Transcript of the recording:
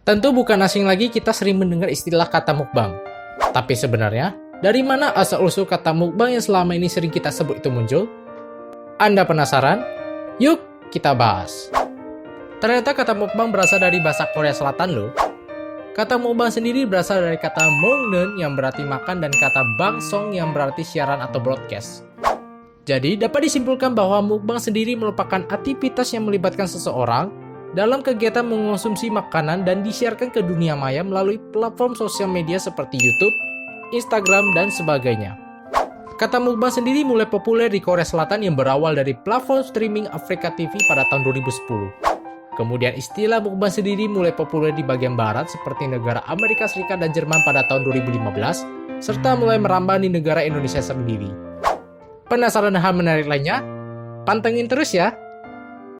Tentu bukan asing lagi kita sering mendengar istilah kata mukbang. Tapi sebenarnya, dari mana asal-usul kata mukbang yang selama ini sering kita sebut itu muncul? Anda penasaran? Yuk, kita bahas. Ternyata kata mukbang berasal dari bahasa Korea Selatan loh. Kata mukbang sendiri berasal dari kata mongneun yang berarti makan dan kata bangsong yang berarti siaran atau broadcast. Jadi, dapat disimpulkan bahwa mukbang sendiri merupakan aktivitas yang melibatkan seseorang dalam kegiatan mengonsumsi makanan dan disiarkan ke dunia maya melalui platform sosial media seperti YouTube, Instagram, dan sebagainya. Kata mukbang sendiri mulai populer di Korea Selatan yang berawal dari platform streaming Afrika TV pada tahun 2010. Kemudian istilah mukbang sendiri mulai populer di bagian barat seperti negara Amerika Serikat dan Jerman pada tahun 2015, serta mulai merambah di negara Indonesia sendiri. Penasaran hal menarik lainnya? Pantengin terus ya!